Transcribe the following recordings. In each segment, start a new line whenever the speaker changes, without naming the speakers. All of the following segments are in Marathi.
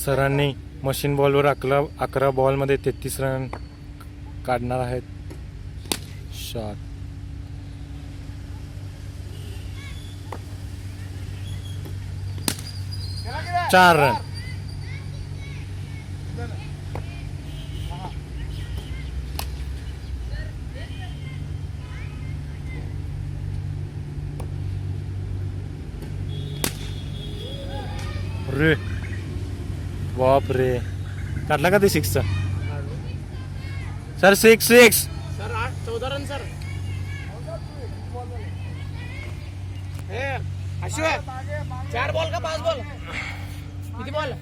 सरांनी मशीन बॉलवर 11 बॉलमध्ये 33 रन काढणार आहेत. Shot 4 run. रे बाप रे, काढला का ते 6चा? Sir 6
sir 14 run sir. Ashwin 4 ball का 5 बॉल किती बॉल?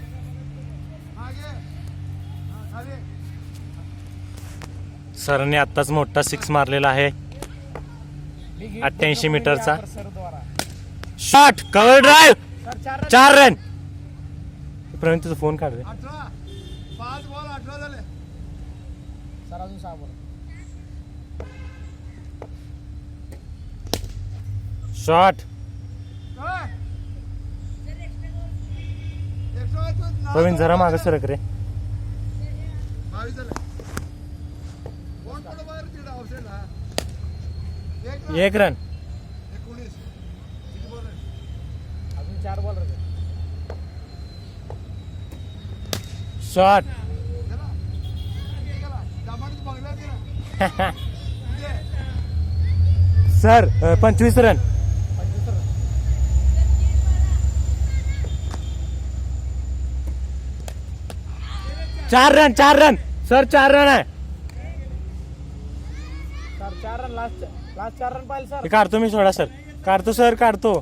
सरांनी आत्ताच मोठा 6 मारलेला आहे 88 मीटरचा. Shot cover drive 4 run. Praveen तुझा फोन काढ रे.
5 बॉल 18 झाले सर. अजून 6 बॉल.
शॉट प्रवीण जरा मागं सरक रे. 1 रन.
अजून 4 ball.
Shot sir 25 run. 4 run sir. 4 run आहे
सर. 4 रन लास्ट 4 रन पाहिजे सर.
काढतो मी. सोडा सर, काढतो सर, काढतो.